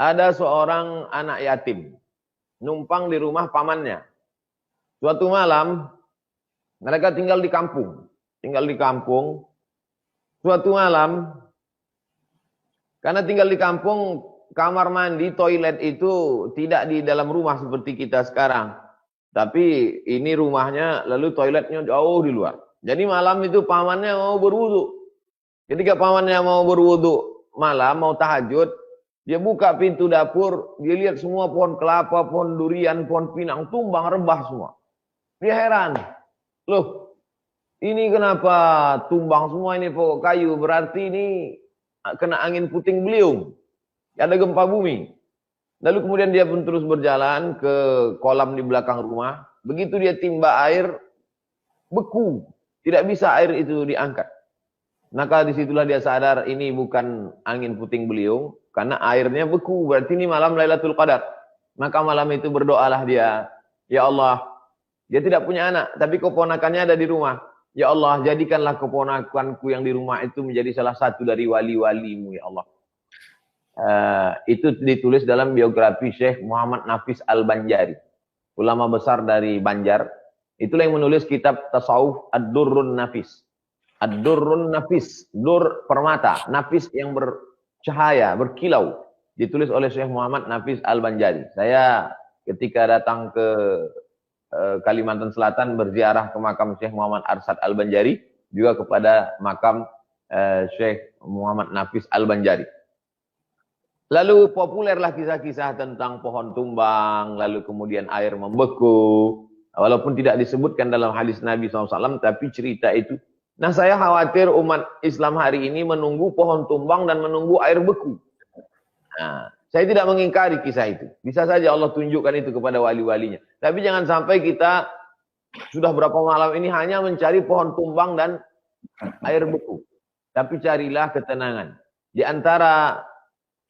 ada seorang anak yatim numpang di rumah pamannya. Suatu malam mereka tinggal di kampung. Suatu malam, karena tinggal di kampung, kamar mandi, toilet itu tidak di dalam rumah seperti kita sekarang. Tapi ini rumahnya, lalu toiletnya jauh di luar. Jadi malam itu pamannya mau berwudu. Ketika pamannya mau berwudu malam, mau tahajud, dia buka pintu dapur, dia lihat semua pohon kelapa, pohon durian, pohon pinang, tumbang, rebah semua. Dia heran. Loh, ini kenapa tumbang semua ini pokok kayu? Berarti ini kena angin puting beliung. Ada gempa bumi. Lalu kemudian dia pun terus berjalan ke kolam di belakang rumah. Begitu dia timba air, beku. Tidak bisa air itu diangkat. Maka disitulah dia sadar ini bukan angin puting beliung. Karena airnya beku. Berarti ini malam Lailatul Qadar. Maka malam itu berdoalah dia. Ya Allah. Dia tidak punya anak. Tapi keponakannya ada di rumah. Ya Allah, jadikanlah keponakanku yang di rumah itu menjadi salah satu dari wali-walimu, ya Allah. Itu ditulis dalam biografi Syekh Muhammad Nafis Al-Banjari, ulama besar dari Banjar. Itulah yang menulis kitab tasawuf Ad-Durrun Nafis. Ad-Durrun Nafis, dur permata, nafis yang bercahaya, berkilau. Ditulis oleh Syekh Muhammad Nafis Al-Banjari. Saya ketika datang ke Kalimantan Selatan berziarah ke makam Syekh Muhammad Arsad Al-Banjari, juga kepada makam Syekh Muhammad Nafis Al-Banjari. Lalu populerlah kisah-kisah tentang pohon tumbang, lalu kemudian air membeku. Walaupun tidak disebutkan dalam hadis Nabi SAW, tapi cerita itu. Nah, saya khawatir umat Islam hari ini menunggu pohon tumbang dan menunggu air beku. Nah, saya tidak mengingkari kisah itu. Bisa saja Allah tunjukkan itu kepada wali-walinya. Tapi jangan sampai kita sudah berapa malam ini hanya mencari pohon tumbang dan air beku. Tapi carilah ketenangan. Di antara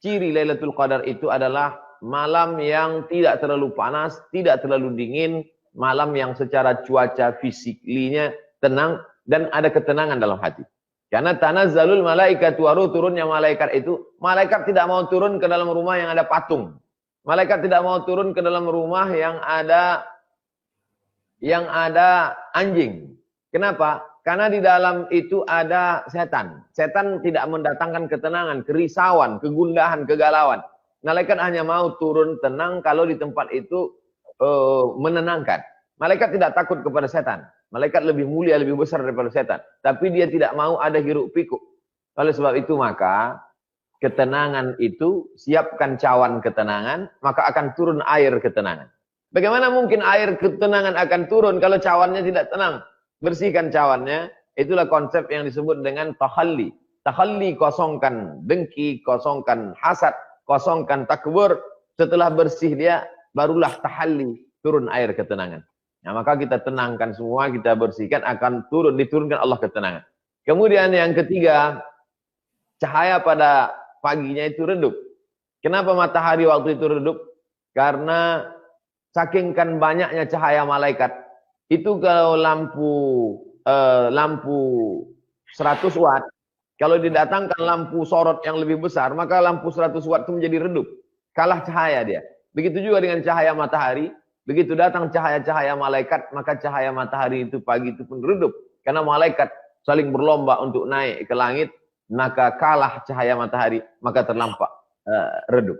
ciri Lailatul Qadar itu adalah malam yang tidak terlalu panas, tidak terlalu dingin, malam yang secara cuaca fisiklinya tenang dan ada ketenangan dalam hati. Karena tanazzalul malaikatu waruh, turunnya malaikat itu, malaikat tidak mau turun ke dalam rumah yang ada patung. Malaikat tidak mau turun ke dalam rumah yang ada anjing. Kenapa? Karena di dalam itu ada setan. Setan tidak mendatangkan ketenangan, kerisauan, kegundahan, kegalauan. Malaikat hanya mau turun tenang kalau di tempat itu menenangkan. Malaikat tidak takut kepada setan. Malaikat lebih mulia, lebih besar daripada setan. Tapi dia tidak mau ada hiruk pikuk. Oleh sebab itu maka ketenangan itu, siapkan cawan ketenangan, maka akan turun air ketenangan. Bagaimana mungkin air ketenangan akan turun kalau cawannya tidak tenang? Bersihkan cawannya. Itulah konsep yang disebut dengan takhalli. Takhalli, kosongkan dengki, kosongkan hasad, kosongkan takbur. Setelah bersih dia, barulah tahalli, turun air ketenangan. Nah, maka kita tenangkan semua, kita bersihkan, akan diturunkan Allah ketenangan. Kemudian yang ketiga, cahaya pada paginya itu redup. Kenapa matahari waktu itu redup? Karena saking kan banyaknya cahaya malaikat. Itu kalau lampu 100 watt, kalau didatangkan lampu sorot yang lebih besar, maka lampu 100 watt itu menjadi redup. Kalah cahaya dia. Begitu juga dengan cahaya matahari. Begitu datang cahaya-cahaya malaikat, maka cahaya matahari itu pagi itu pun redup. Karena malaikat saling berlomba untuk naik ke langit, maka kalah cahaya matahari, maka terlampak redup.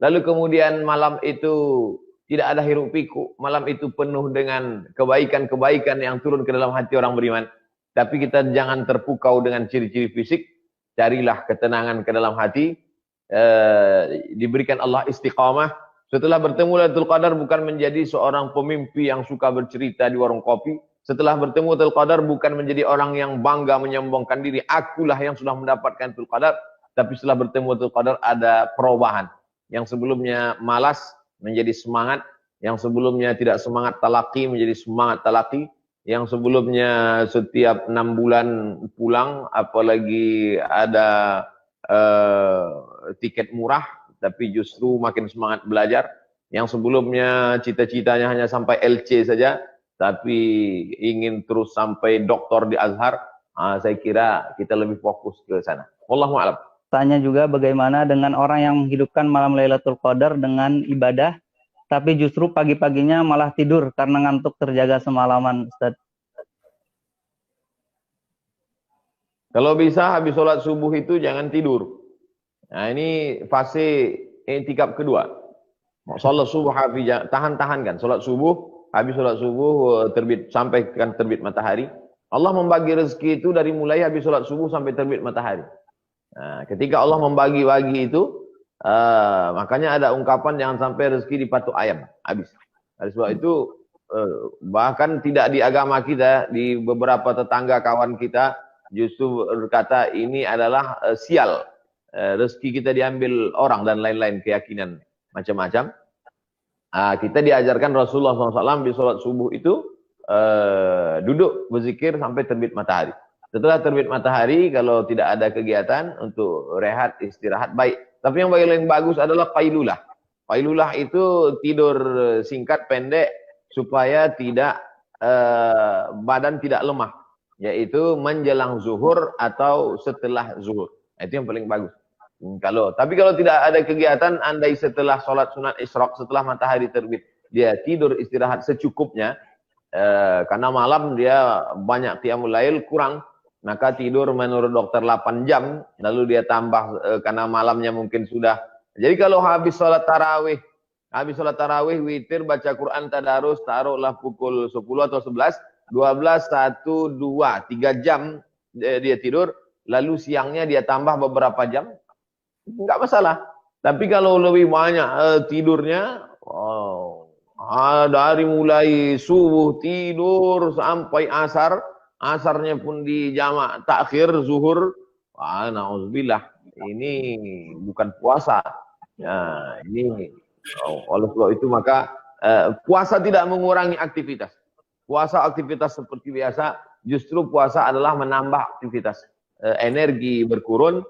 Lalu kemudian malam itu tidak ada hiruk pikuk, malam itu penuh dengan kebaikan-kebaikan yang turun ke dalam hati orang beriman. Tapi kita jangan terpukau dengan ciri-ciri fisik, carilah ketenangan ke dalam hati, diberikan Allah istiqamah. Setelah bertemu Lailatul Qadar bukan menjadi seorang pemimpi yang suka bercerita di warung kopi. Setelah bertemu Lailatul Qadar bukan menjadi orang yang bangga menyombongkan diri. Akulah yang sudah mendapatkan Lailatul Qadar. Tapi setelah bertemu Lailatul Qadar ada perubahan. Yang sebelumnya malas menjadi semangat. Yang sebelumnya tidak semangat talaki menjadi semangat talaki. Yang sebelumnya setiap 6 bulan pulang, apalagi ada tiket murah, tapi justru makin semangat belajar. Yang sebelumnya cita-citanya hanya sampai LC saja, tapi ingin terus sampai doktor di Azhar. Saya kira kita lebih fokus ke sana. Wallahu a'lam. tanya juga bagaimana dengan orang yang menghidupkan malam Lailatul Qadar dengan ibadah, tapi justru pagi-paginya malah tidur karena ngantuk terjaga semalaman, Ustaz. Kalau bisa habis sholat subuh itu jangan tidur. Nah ini fase i'tikaf kedua. Sholat subuh habis tahan-tahan kan. Sholat subuh, habis sholat subuh terbit sampai kan terbit matahari. Allah membagi rezeki itu dari mulai habis sholat subuh sampai terbit matahari. Nah, ketika Allah membagi-bagi itu, makanya ada ungkapan jangan sampai rezeki dipatuk ayam habis. Oleh sebab itu bahkan tidak di agama kita, di beberapa tetangga kawan kita justru berkata ini adalah sial, rezeki kita diambil orang dan lain-lain keyakinan macam-macam. Kita diajarkan Rasulullah SAW di sholat subuh itu duduk berzikir sampai terbit matahari. Setelah terbit matahari, kalau tidak ada kegiatan untuk rehat, istirahat, baik. Tapi yang paling bagus adalah qailulah. Qailulah itu tidur singkat, pendek, supaya tidak badan tidak lemah. Yaitu menjelang zuhur atau setelah zuhur. Itu yang paling bagus. Tapi kalau tidak ada kegiatan, andai setelah sholat sunat isyraq, setelah matahari terbit, dia tidur istirahat secukupnya, karena malam dia banyak qiyamul lail kurang, maka tidur menurut dokter 8 jam, lalu dia tambah karena malamnya mungkin sudah. Jadi kalau habis sholat tarawih, witir, baca Quran, tadarus, taruhlah pukul 10 atau 11, 12, 1, 2, 3 jam dia tidur, lalu siangnya dia tambah beberapa jam, enggak masalah. Tapi kalau lebih banyak tidurnya, dari mulai subuh tidur sampai asar, asarnya pun di jamak takhir zuhur, na'udzubillah, ini bukan puasa. Ya, ini oleh sebab itu maka puasa tidak mengurangi aktivitas. Puasa aktivitas seperti biasa, justru puasa adalah menambah aktivitas. Energi berkurun,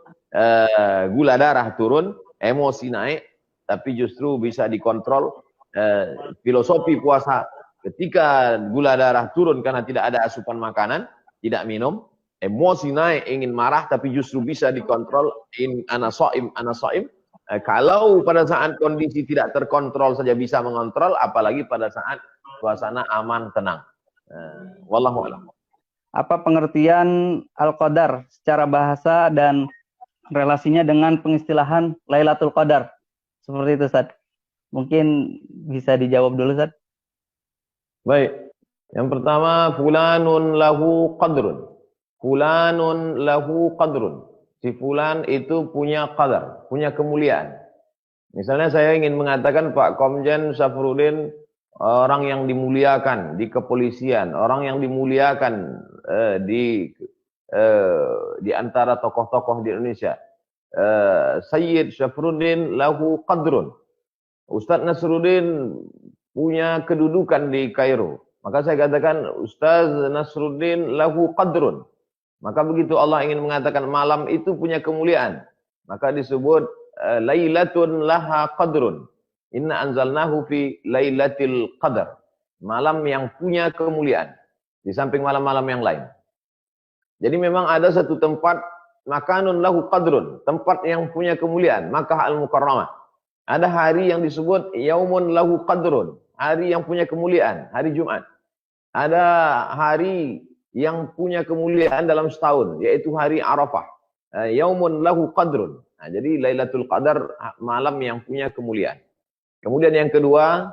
gula darah turun, emosi naik, tapi justru bisa dikontrol. Filosofi puasa, ketika gula darah turun karena tidak ada asupan makanan, tidak minum, emosi naik, ingin marah, tapi justru bisa dikontrol. Ana shaim. Kalau pada saat kondisi tidak terkontrol saja bisa mengontrol, apalagi pada saat suasana aman, tenang. Wallahu a'lam. Apa pengertian Al-Qadar secara bahasa dan relasinya dengan pengistilahan Lailatul Qadar? Seperti itu, Ustaz. Mungkin bisa dijawab dulu, Ustaz. Baik. Yang pertama, fulanun lahu qadrun. Fulanun lahu qadrun. Si fulan itu punya qadar, punya kemuliaan. Misalnya saya ingin mengatakan Pak Komjen Syafruddin orang yang dimuliakan di kepolisian, orang yang dimuliakan di antara tokoh-tokoh di Indonesia. Sayyid Syafruddin lahu qadrun. Ustaz Nasruddin punya kedudukan di Kairo. Maka saya katakan Ustaz Nasruddin lahu qadrun. Maka begitu Allah ingin mengatakan malam itu punya kemuliaan, maka disebut lailatun laha qadrun. Inna anzalnahu fi lailatul qadar. Malam yang punya kemuliaan di samping malam-malam yang lain. Jadi memang ada satu tempat makanun lahu qadrun, tempat yang punya kemuliaan, Makkah al-Mukarramah. Ada hari yang disebut yaumun lahu qadrun, hari yang punya kemuliaan, hari Jumat. Ada hari yang punya kemuliaan dalam setahun, yaitu hari Arafah. Yaumun lahu qadrun. Nah, jadi Lailatul Qadar malam yang punya kemuliaan. Kemudian yang kedua,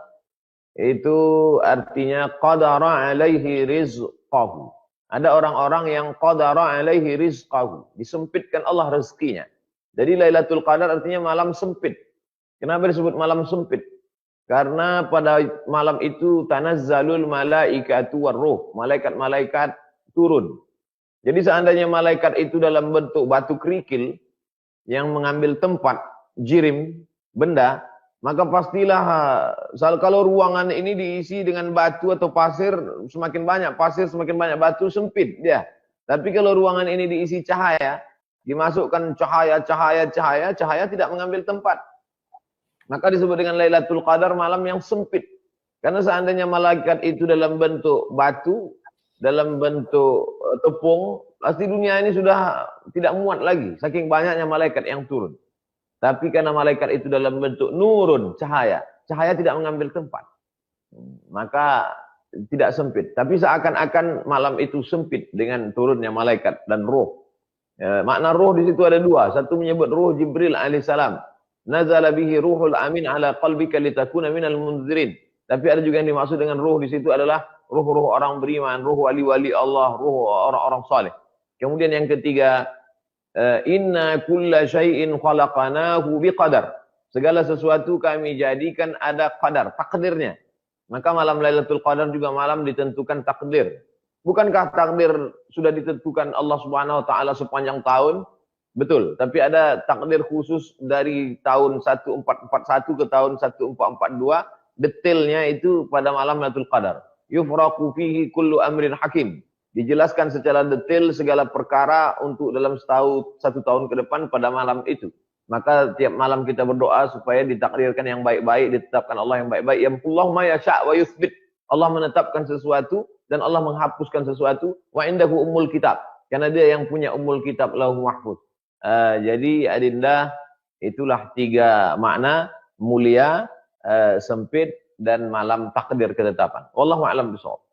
itu artinya qadara alaihi rizqahu. Ada orang-orang yang qadara alaihi rizqahu, disempitkan Allah rezekinya. Jadi Lailatul Qadar artinya malam sempit. Kenapa disebut malam sempit? Karena pada malam itu tanazzalul malaikatu warruh, malaikat-malaikat turun. Jadi seandainya malaikat itu dalam bentuk batu kerikil yang mengambil tempat jirim benda, maka pastilah kalau ruangan ini diisi dengan batu atau pasir, semakin banyak pasir, semakin banyak batu, sempit dia. Tapi kalau ruangan ini diisi cahaya, dimasukkan cahaya tidak mengambil tempat. Maka disebut dengan Lailatul Qadar malam yang sempit. Karena seandainya malaikat itu dalam bentuk batu, dalam bentuk tepung, pasti dunia ini sudah tidak muat lagi, saking banyaknya malaikat yang turun. Tapi karena malaikat itu dalam bentuk nurun, cahaya. Cahaya tidak mengambil tempat. Maka tidak sempit. Tapi seakan-akan malam itu sempit dengan turunnya malaikat dan roh. Makna roh di situ ada dua. Satu menyebut roh Jibril alaihissalam. Nazala bihi ruhul amin ala qalbika litakuna minal munzirin. Tapi ada juga yang dimaksud dengan roh di situ adalah roh-roh orang beriman, roh wali-wali Allah, roh orang-orang saleh. Kemudian yang ketiga, inna kulla syai'in khalaqanahu biqadar. Segala sesuatu kami jadikan ada qadar, takdirnya. Maka malam Lailatul Qadar juga malam ditentukan takdir. Bukankah takdir sudah ditentukan Allah Subhanahu wa taala sepanjang tahun? Betul, tapi ada takdir khusus dari tahun 1441 ke tahun 1442, detailnya itu pada malam Lailatul Qadar. Yufraqu fihi kullu amrin hakim. Dijelaskan secara detail segala perkara untuk dalam satu tahun ke depan pada malam itu. Maka tiap malam kita berdoa supaya ditakdirkan yang baik-baik, ditetapkan Allah yang baik-baik. Yamhullahu ma yasha' wa yuthbit. Allah menetapkan sesuatu dan Allah menghapuskan sesuatu. Wa indahu ummul kitab. Karena dia yang punya ummul kitab, Lauhul Mahfuz. Jadi adinda, itulah tiga makna: mulia, sempit, dan malam takdir ketetapan. Wallahu a'lam bishawab.